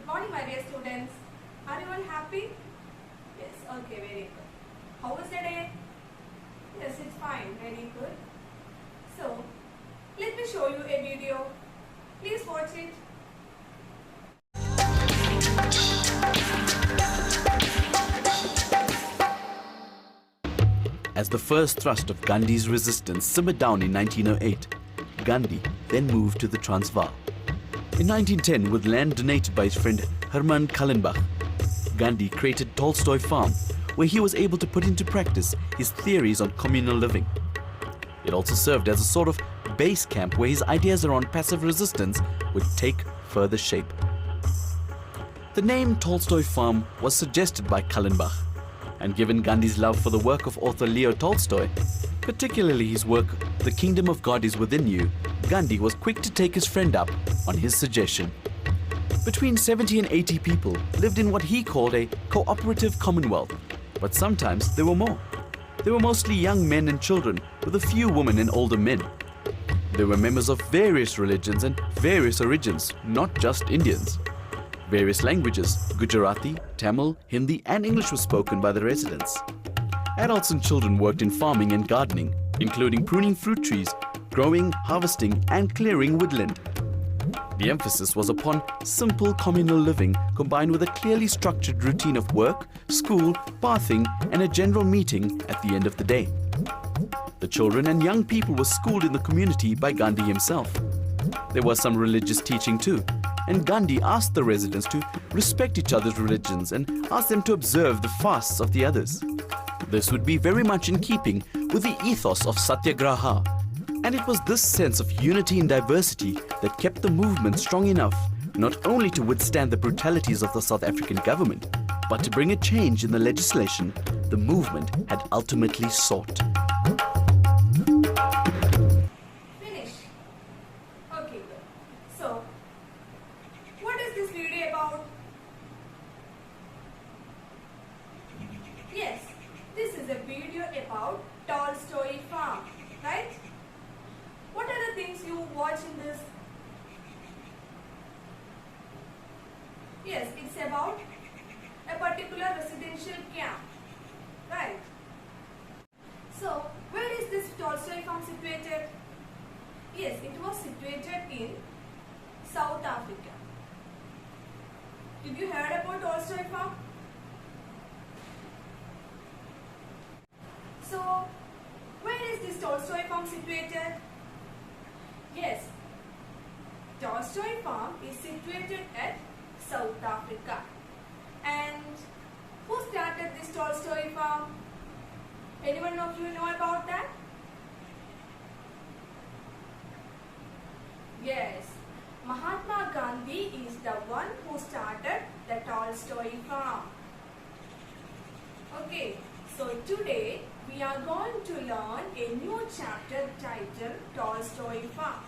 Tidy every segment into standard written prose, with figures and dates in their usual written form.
Morning, my dear students. Are you all happy? Yes, okay, very good. How was the day? Yes, it's fine, very good. So, let me show you a video. Please watch it. As the first thrust of Gandhi's resistance simmered down in 1908, Gandhi then moved to the Transvaal. In 1910, with land donated by his friend Herman Kallenbach, Gandhi created Tolstoy Farm, where he was able to put into practice his theories on communal living. It also served as a sort of base camp where his ideas around passive resistance would take further shape. The name Tolstoy Farm was suggested by Kallenbach, and given Gandhi's love for the work of author Leo Tolstoy, particularly his work The Kingdom of God is Within You, Gandhi was quick to take his friend up on his suggestion. Between 70 and 80 people lived in what he called a cooperative commonwealth, but sometimes there were more. They were mostly young men and children, with a few women and older men. There were members of various religions and various origins, not just Indians. Various languages, Gujarati, Tamil, Hindi and English were spoken by the residents. Adults and children worked in farming and gardening, including pruning fruit trees, growing, harvesting and clearing woodland. The emphasis was upon simple communal living combined with a clearly structured routine of work, school, bathing and a general meeting at the end of the day. The children and young people were schooled in the community by Gandhi himself. There was some religious teaching too, and Gandhi asked the residents to respect each other's religions and asked them to observe the fasts of the others. This would be very much in keeping with the ethos of Satyagraha, and it was this sense of unity in diversity that kept the movement strong enough not only to withstand the brutalities of the South African government, but to bring a change in the legislation the movement had ultimately sought. Finish. Okay, good. So, what is this video about? Yes, this is a video about Tolstoy Farm, right? What are the things you watch in this? Yes, it's about a particular residential camp, right? So, where is this Tolstoy Farm situated? Yes, it was situated in South Africa. Did you heard about Tolstoy Farm? So, where is this Tolstoy Farm situated? Yes, Tolstoy Farm is situated at South Africa. And who started this Tolstoy Farm? Anyone of you know about that? Yes, Mahatma Gandhi is the one who started the Tolstoy Farm. Okay, so today we are going to learn a new chapter titled Tolstoy Farm.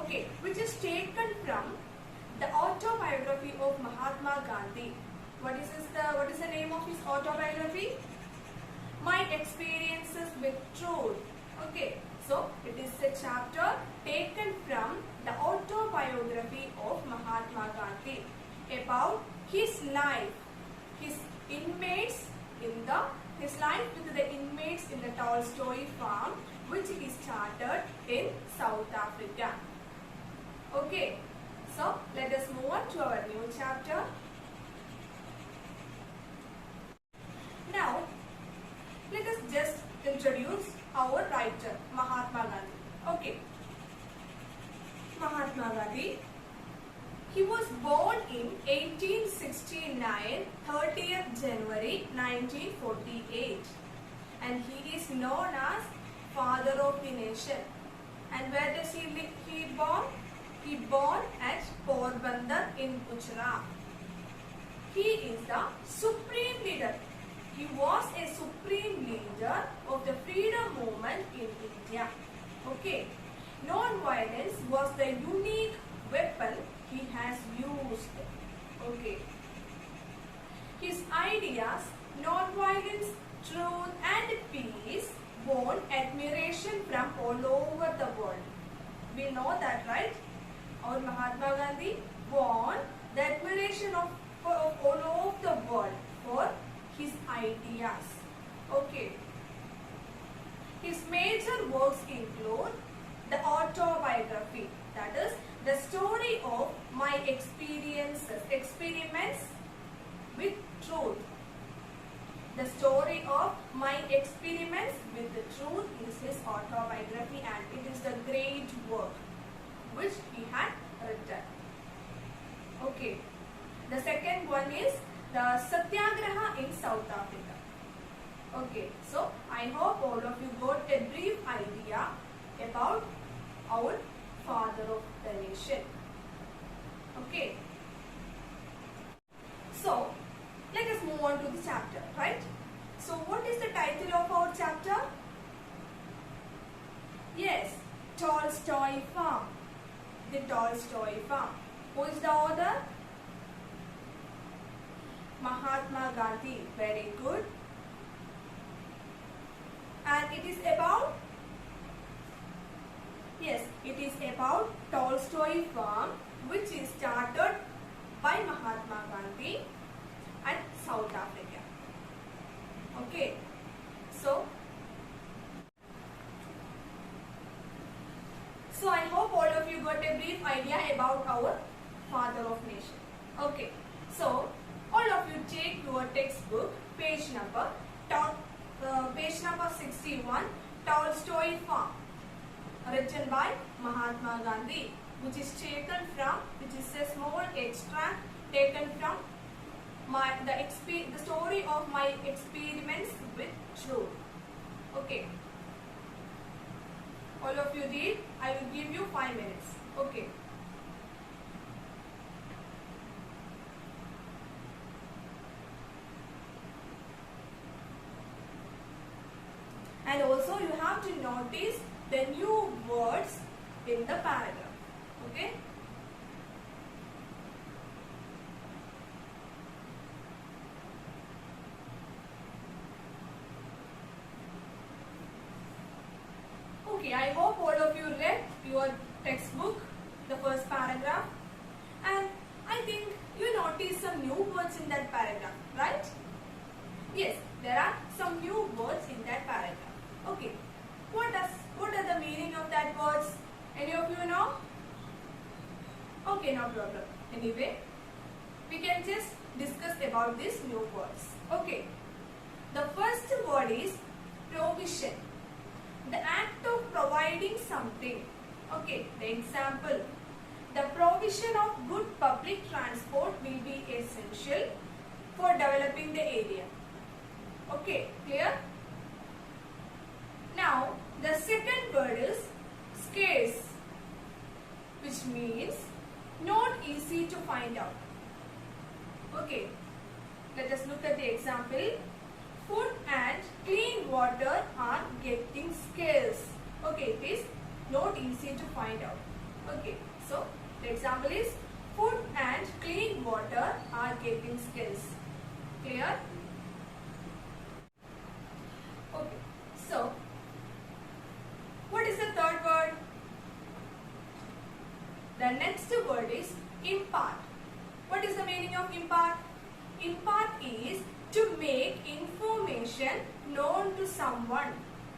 Okay, which is taken from the autobiography of Mahatma Gandhi. What is the name of his autobiography? My Experiences with Truth. Okay, so it is a chapter taken from the autobiography of Mahatma Gandhi about his life, his life with the inmates in the Tolstoy Farm, which he started in South Africa. Okay, so let us move on to our new chapter. Now, let us just introduce our writer, Mahatma Gandhi. Okay, Mahatma Gandhi, he was born in 1869, 30th January 1948, and he is known as Father of the Nation. And where does he live? He born at Porbandar in Gujarat. He is the supreme leader. He was a supreme leader of the freedom movement in India. Okay, non-violence was the unique weapon he has used. Okay, his ideas, non-violence, truth and peace won admiration from all over the world. We know that, right? Our Mahatma Gandhi won the admiration of his ideas. Okay. His major works include the autobiography, that is the story of my experiments with truth. The story of my experiments with the truth is his autobiography, and it is the great work which he had written. Okay. The second one is the Satyagraha in South Africa. Okay. So I hope all of you got a brief idea about our father of the nation. Okay. So let us move on to the chapter, right? So what is the title of our chapter? Yes, Tolstoy Farm. The Tolstoy Farm. Who is the author? Mahatma Gandhi. Very good. And it is about? Yes, it is about Tolstoy Farm, which is started by Mahatma Gandhi at South Africa. Okay. So I hope all of you got a brief idea about our father of nation. Okay. So all of you take your textbook, page number 61, Tolstoy Farm, written by Mahatma Gandhi, which is a small extract taken from the story of my experiments with truth. Okay. All of you read. I will give you 5 minutes. Okay. And also you have to notice the new words in the paragraph. Okay. Okay, I hope all of you read your textbook, the first paragraph, and I think you noticed some new words in that paragraph, right? Yes, there are some new words in that paragraph. Okay, what are the meaning of that words? Any of you know? Okay, no problem. Anyway, we can just discuss about these new words. Okay, the first word is provision. The act of providing something. Okay, the example. The provision of good public transport will be essential for developing the area. Okay, clear? Now, the second word is scarce, which means not easy to find out. Okay, let us look at the example. Food and clean water are getting scarce. Okay, it is not easy to find out. Okay, so the example is food and clean water are getting scarce. Clear? Okay, so what is the third word? The next word is impart. What is the meaning of impart? Impart is to make information known to someone.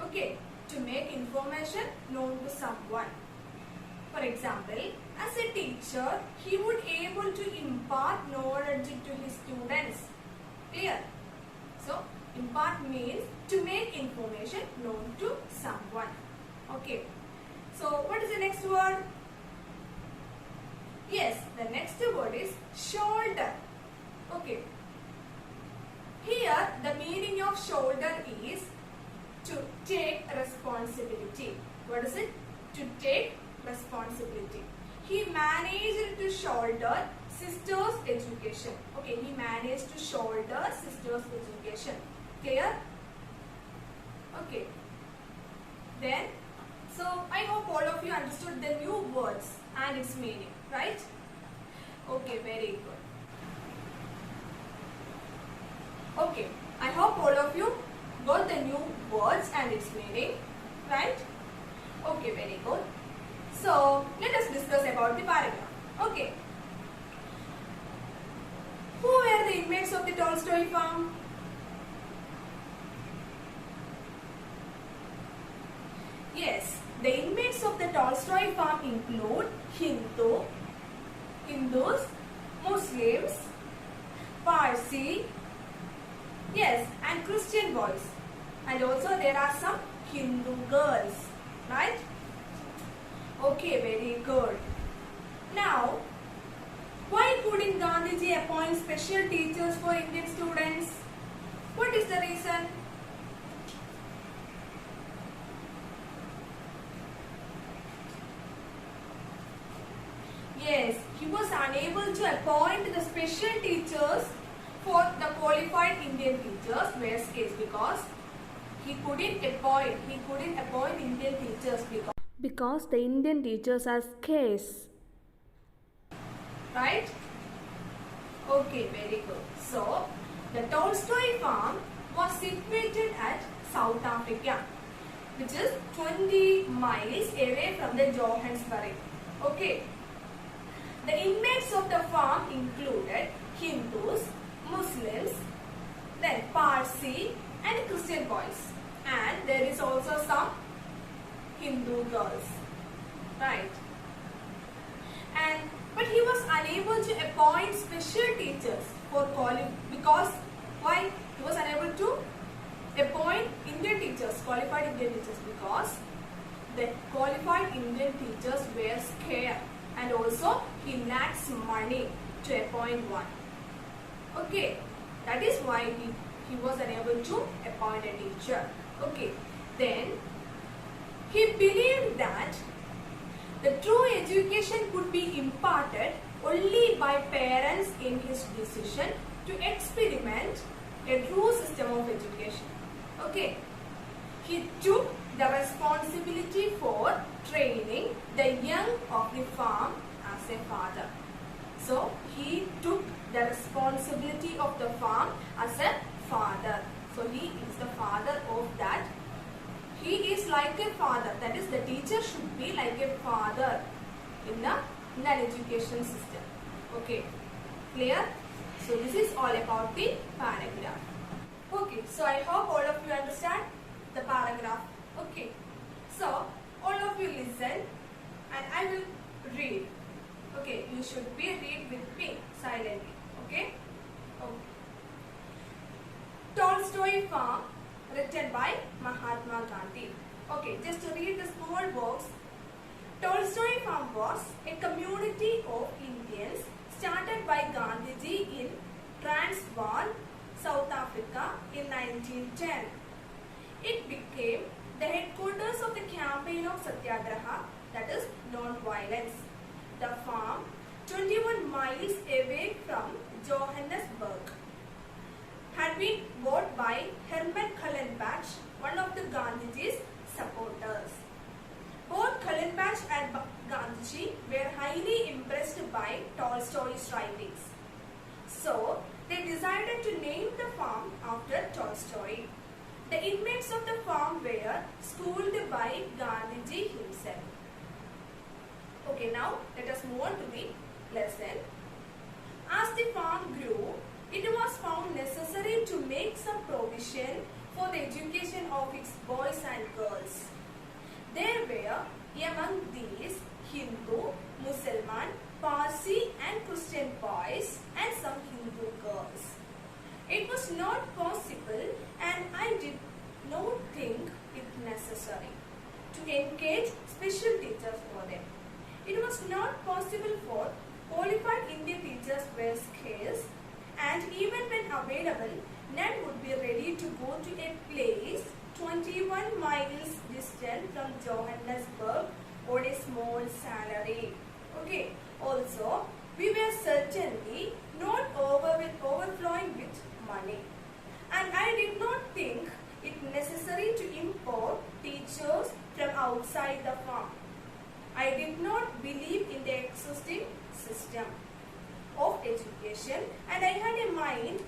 Okay, to make information known to someone. For example, as a teacher, he would able to impart knowledge to his students. Clear? So, impart means to make information known to someone. Okay. So, what is the next word? Yes, the next word is shoulder. Okay. Here, the meaning of shoulder is to take responsibility. What is it? To take responsibility. He managed to shoulder sister's education. Okay, he managed to shoulder sister's education. Clear? Okay. Then, so I hope all of you understood the new words and its meaning, right? Okay, very good. Okay, I hope all of you got the new words and its meaning, right? Okay, very good. So, let us discuss about the paragraph. Okay. Who were the inmates of the Tolstoy farm? inmates of the Tolstoy farm include Hindus, Muslims, Parsi, yes, and Christian boys. And also there are some Hindu girls, right? Okay, very good. Now, why couldn't Gandhiji appoint special teachers for Indian students? What is the reason? Yes, he was unable to appoint the special teachers for the qualified Indian teachers. Where's case? Because he couldn't appoint Indian teachers because the Indian teachers are scarce. Right? Okay, very good. So, the Tolstoy farm was situated at South Africa, which is 20 miles away from the Johannesburg. Okay. The inmates of the farm included Hindus, Muslims, then Parsi and Christian boys. And there is also some Hindu girls. Right. But he was unable to appoint special teachers because why? He was unable to appoint Indian teachers, qualified Indian teachers, because the qualified Indian teachers were scarce, and also he lacks money to appoint one. Okay, that is why he was unable to appoint a teacher. Okay, then he believed that the true education could be imparted only by parents in his decision to experiment a true system of education. Okay, he took the responsibility for training the young of the farm as a father. So he took the responsibility of the farm as a father. So he is the father of that. He is like a father. That is, the teacher should be like a father in an education system. Okay, clear? So this is all about the paragraph. Okay, so I hope all of you understand the paragraph. Okay, so all of you listen and I will read. Okay, you should be read with me silently. Okay? Tolstoy Farm, written by Mahatma Gandhi. Okay, just to read the small box. Tolstoy Farm was a community of Indians started by Gandhiji in Transvaal, South Africa in 1910. It became the headquarters of the campaign of Satyagraha, that is non-violence. The farm, 21 miles away from Johannesburg, had been bought by Herman Kallenbach, one of the Gandhiji's supporters. Both Kallenbach and Gandhiji were highly impressed by Tolstoy's writings. So, they decided to name the farm after Tolstoy. The inmates of the farm were schooled by Gandhiji himself. Okay, now let us move on to the lesson. As the farm grew, it was found necessary to make some provision for the education of its boys and girls. There were among these Hindu, Muslim, Parsi and Christian boys and some Hindu girls. It was not possible, and I did not think it necessary, to engage special teachers for them. It was not possible for qualified Indian teachers were scarce, and even when available, none would be ready to go to a place 21 miles distant from Johannesburg on a small salary. Okay. Also, we were certainly not overflowing with money, and I did not think it necessary to import teachers from outside the farm. I did not believe in the existing system of education, and I had a mind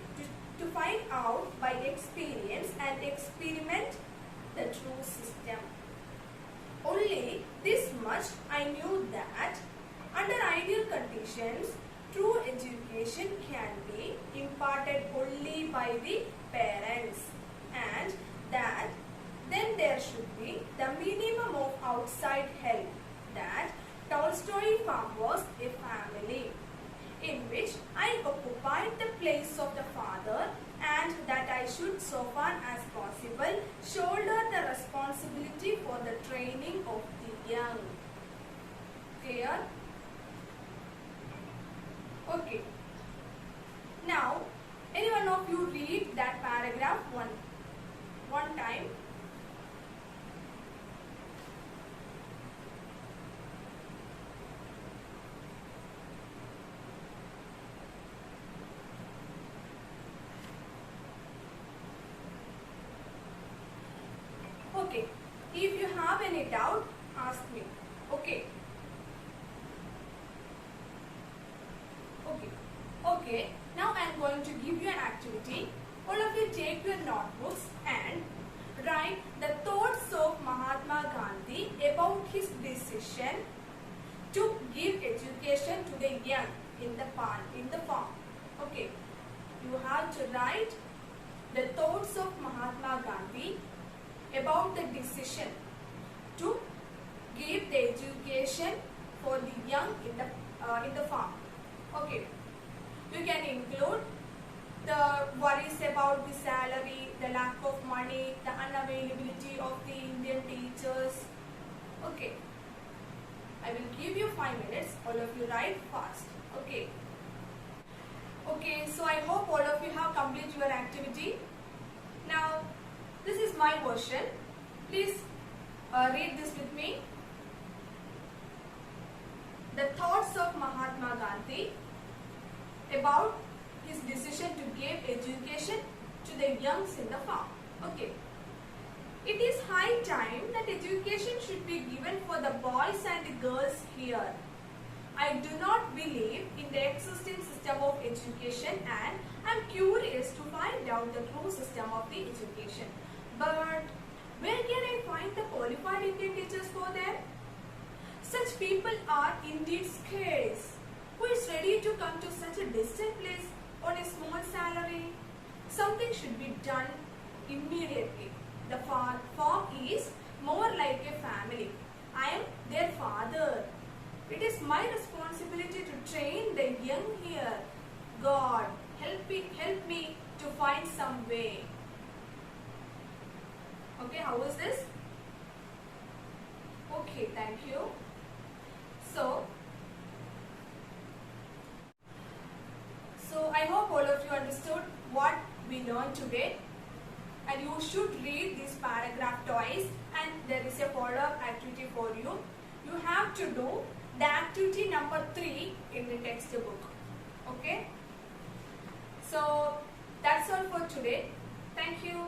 to find out by experience and experiment the true system. Only this much I knew, that under ideal conditions, true education can be imparted only by the parents, and that then there should be the minimum of outside help. That Tolstoy farm was a family in which I occupied the place of the father, and that I should so far as possible shoulder the responsibility for the training of the young. Clear? Okay. Now, any one of you read that paragraph one time. Okay. If you have any doubt, ask me. Okay. Okay. Now I am going to give you an activity. All of you take your notebooks and write the thoughts of Mahatma Gandhi about his decision to give education to the young in the farm. Okay. You have to write the thoughts of Mahatma Gandhi about the decision to give the education for the young in the farm. Okay. You can include the worries about the salary, the lack of money, the unavailability of the Indian teachers. Okay. I will give you 5 minutes. All of you write fast. Okay. Okay, so I hope all of you have completed your activity. Now, this is my version. Please read this with me. The thoughts of Mahatma Gandhi about his decision to give education to the youngs in the farm. Okay. It is high time that education should be given for the boys and the girls here. I do not believe in the existing system of education, and I am curious to find out the true system of the education. But where can I find the qualified Indian teachers for them? Such people are indeed scarce. Who is ready to come to such a distant place on a small salary? Something should be done immediately. The farm is more like a family. I am their father. It is my responsibility to train the young here. God, help me to find some way. Okay, how is this? Okay, thank you. So I hope all of you understood what we learned today, and you should read this paragraph twice, and there is a follow-up activity for you. You have to do the activity number 3 in the textbook. Okay? So that's all for today. Thank you.